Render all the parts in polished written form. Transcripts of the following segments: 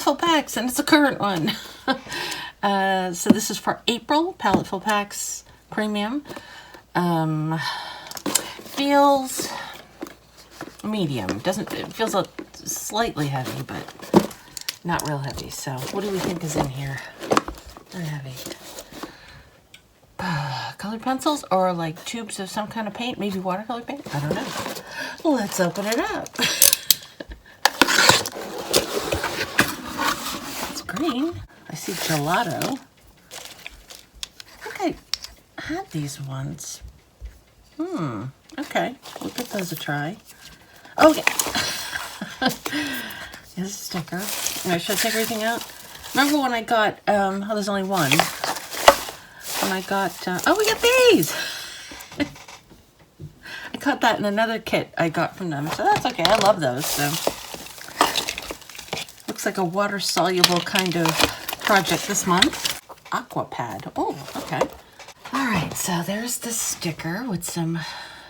Paletteful Packs, and it's a current one. So this is for April, Paletteful Packs Premium. Feels medium. It feels slightly heavy, but not real heavy. So what do we think is in here? Very heavy. Colored pencils or like tubes of some kind of paint, maybe watercolor paint? I don't know. Let's open it up. It's green. I see gelato. I think I had these once. Okay. We'll give those a try. Okay. Here's a sticker. Now, should I take everything out? Remember when I got, oh, there's only one. When I got, oh, we got these! I got that in another kit I got from them, so that's okay. I love those, so. Looks like a water-soluble kind of project this month. Aqua pad. Oh, okay. All right, so there's the sticker with some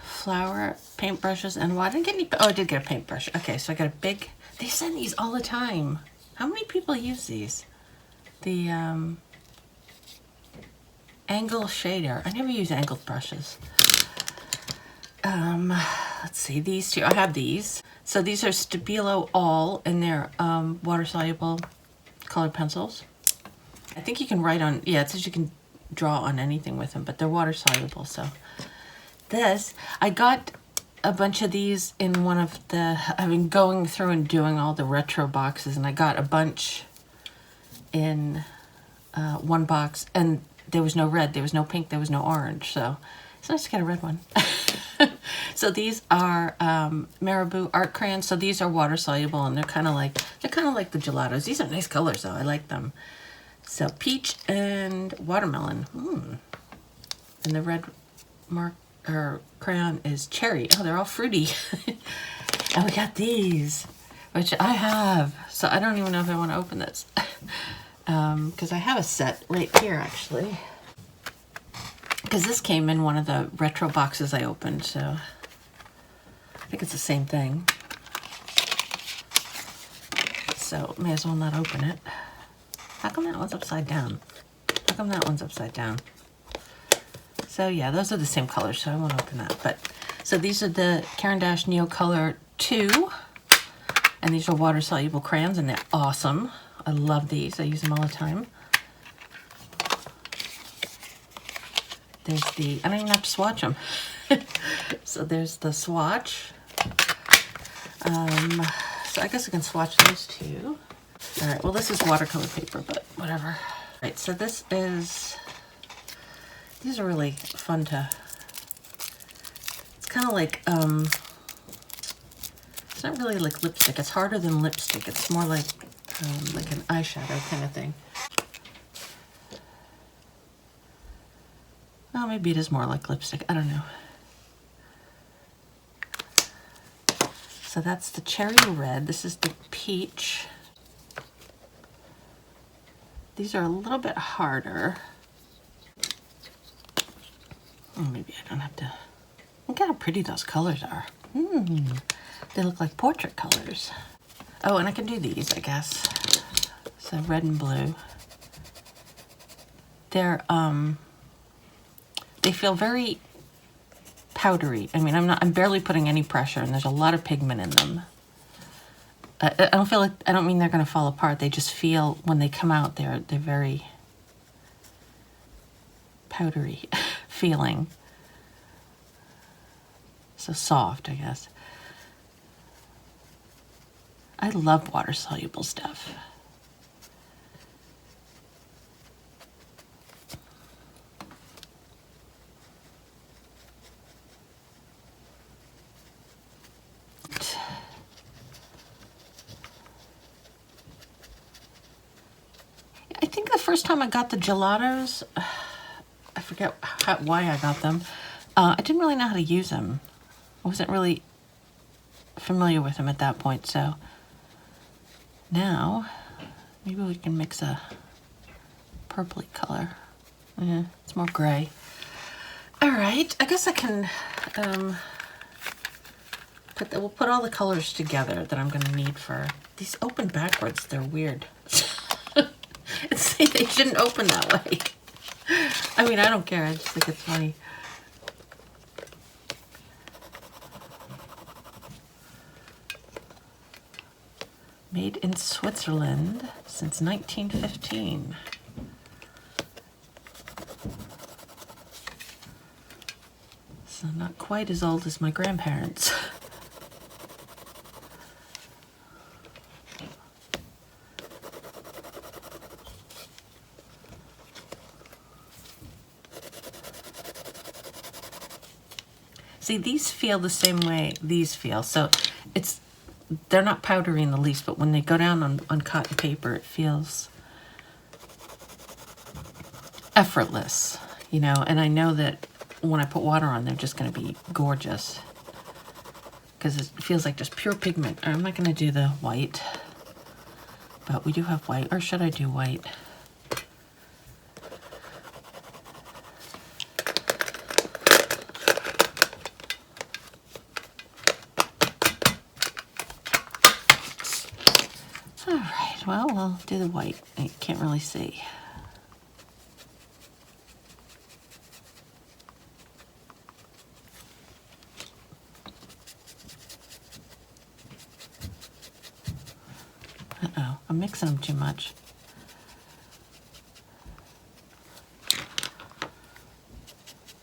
flower paintbrushes and what? I didn't get any, oh, I did get a paintbrush. Okay, so I got a big, they send these all the time. How many people use these? The angle shader. I never use angled brushes. Let's see, these two, I have these. So these are Stabilo All, and they're water-soluble colored pencils. I think you can write on, yeah, it says you can draw on anything with them, but they're water-soluble, so. This, I got a bunch of these in one of the, I've been going through and doing all the retro boxes, and I got a bunch in one box, and there was no red, there was no pink, there was no orange, so it's nice to get a red one. So these are Marabou art crayons. So these are water soluble, and they're kind of like the gelatos. These are nice colors though. I like them. So peach and watermelon. And the red mark or crayon is cherry. Oh, they're all fruity. And we got these, which I have. So I don't even know if I want to open this. Because I have a set right here actually. Because this came in one of the retro boxes I opened, so I think it's the same thing. So may as well not open it. How come that one's upside down? How come that one's upside down? So yeah, those are the same colors, so I won't open that. But so these are the Caran d'Ache Neo Color 2, and these are water soluble crayons, and they're awesome. I love these. I use them all the time. There's the, I don't even have to swatch them. So there's the swatch. So I guess I can swatch those two. All right, well this is watercolor paper, but whatever. All right, so this is, these are really fun to, it's kind of like, it's not really like lipstick. It's harder than lipstick. It's more like an eyeshadow kind of thing. Well, maybe it is more like lipstick. I don't know. So that's the cherry red. This is the peach. These are a little bit harder. Oh, maybe I don't have to. Look how pretty those colors are. They look like portrait colors. Oh, and I can do these, I guess. So red and blue. They're, they feel very powdery. I mean, I'm barely putting any pressure, and there's a lot of pigment in them. I don't feel like, I don't mean they're going to fall apart. They just feel, when they come out, they're very powdery feeling. So soft, I guess. I love water-soluble stuff. I think the first time I got the gelatos, I forget why I got them. I didn't really know how to use them. I wasn't really familiar with them at that point, so now maybe we can mix a purpley color. It's more gray. All right, I guess I can we'll put all the colors together that I'm going to need for these. Open backwards, they're weird. They shouldn't open that way. I mean, I don't care. I just think it's funny. Made in Switzerland since 1915. So not quite as old as my grandparents. See, these feel the same way these feel. So they're not powdery in the least, but when they go down on cotton paper, it feels effortless, you know, and I know that when I put water on, they're just going to be gorgeous because it feels like just pure pigment. I'm not going to do the white, but we do have white, or should I do white? All right, well, we'll do the white. I can't really see. Uh-oh, I'm mixing them too much.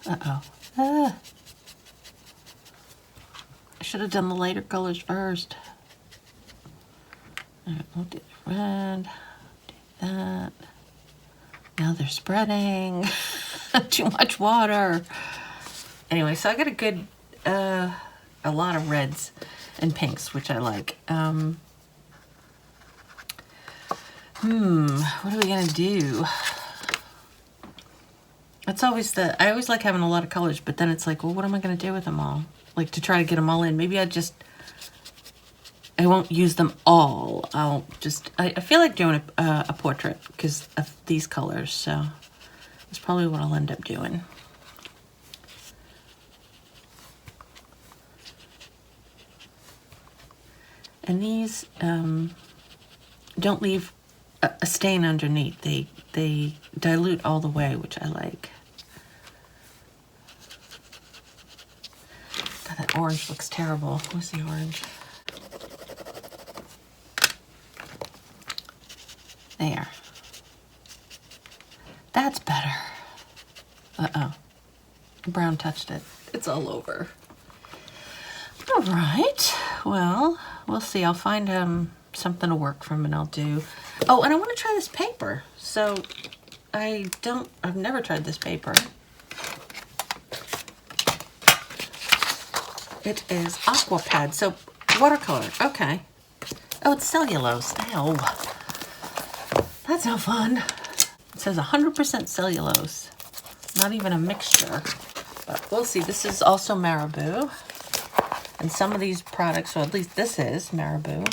Uh-oh. Ah. I should have done the lighter colors first. All right, we'll do the red, do that. Now they're spreading. Too much water. Anyway, so I got a good, a lot of reds and pinks, which I like. What are we gonna do? That's always I always like having a lot of colors, but then it's like, well, what am I gonna do with them all? Like, to try to get them all in. Maybe I won't use them all. I feel like doing a portrait because of these colors, so that's probably what I'll end up doing. And these don't leave a stain underneath. They dilute all the way, which I like. God, that orange looks terrible. Where's the orange? There. That's better. Uh-oh. The brown touched it. It's all over. All right. Well, we'll see. I'll find something to work from, and I'll do. Oh, and I want to try this paper. So I've never tried this paper. It is Aqua Pad. So watercolor. Okay. Oh, it's cellulose. Ow. That's no fun. It says 100% cellulose. Not even a mixture. But we'll see. This is also Marabou. And some of these products, or at least this is Marabou.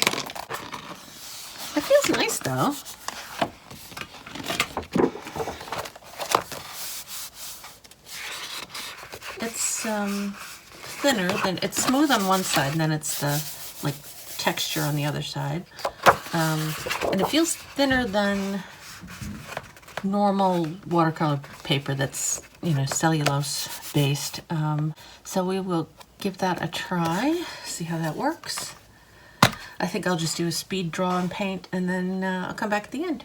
It feels nice though. It's thinner than, it's smooth on one side, and then it's the like texture on the other side. And it feels thinner than normal watercolor paper that's, you know, cellulose based. So we will give that a try, see how that works. I think I'll just do a speed draw and paint, and then I'll come back at the end.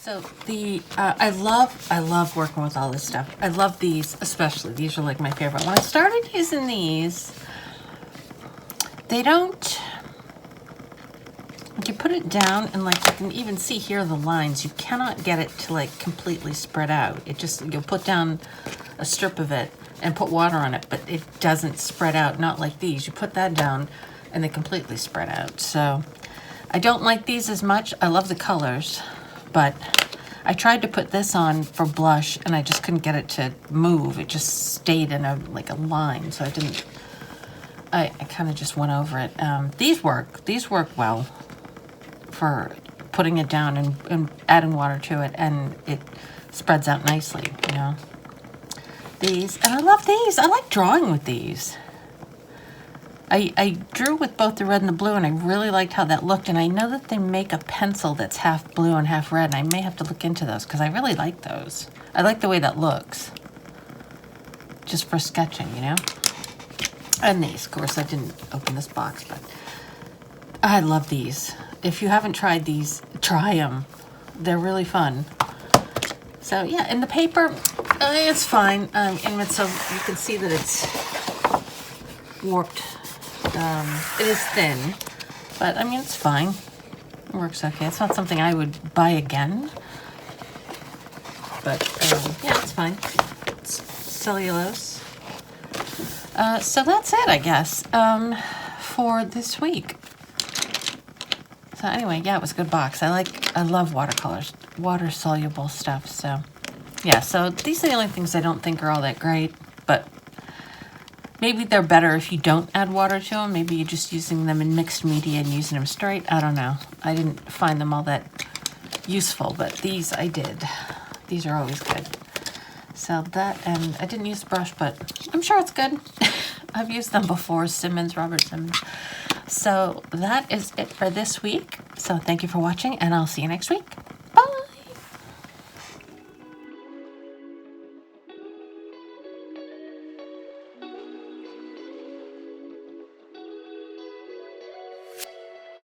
So the I love working with all this stuff. I love these, especially. These are like my favorite. When I started using these, they don't. You put it down and like you can even see here the lines. You cannot get it to like completely spread out. It just, you'll put down a strip of it and put water on it, but it doesn't spread out. Not like these. You put that down and they completely spread out. So I don't like these as much. I love the colors, but I tried to put this on for blush and I just couldn't get it to move. It just stayed in a like a line, so I kind of just went over it. These work well for putting it down and adding water to it, and it spreads out nicely, you know. These, and I love these. I like drawing with these. I drew with both the red and the blue, and I really liked how that looked, and I know that they make a pencil that's half blue and half red, and I may have to look into those because I really like those. I like the way that looks, just for sketching, you know. And these, of course, I didn't open this box, but I love these. If you haven't tried these, try them. They're really fun. So yeah, and the paper, it's fine. And so you can see that it's warped. It is thin, but I mean, it's fine. It works okay. It's not something I would buy again, but yeah, it's fine. It's cellulose. So that's it, I guess, for this week. So anyway, yeah, it was a good box. I love watercolors, water soluble stuff. So yeah, so these are the only things I don't think are all that great, but maybe they're better if you don't add water to them. Maybe you're just using them in mixed media and using them straight. I don't know. I didn't find them all that useful, but these I did. These are always good. So that, and I didn't use the brush, but I'm sure it's good. I've used them before, Robert Simmons. So that is it for this week. So thank you for watching, and I'll see you next week.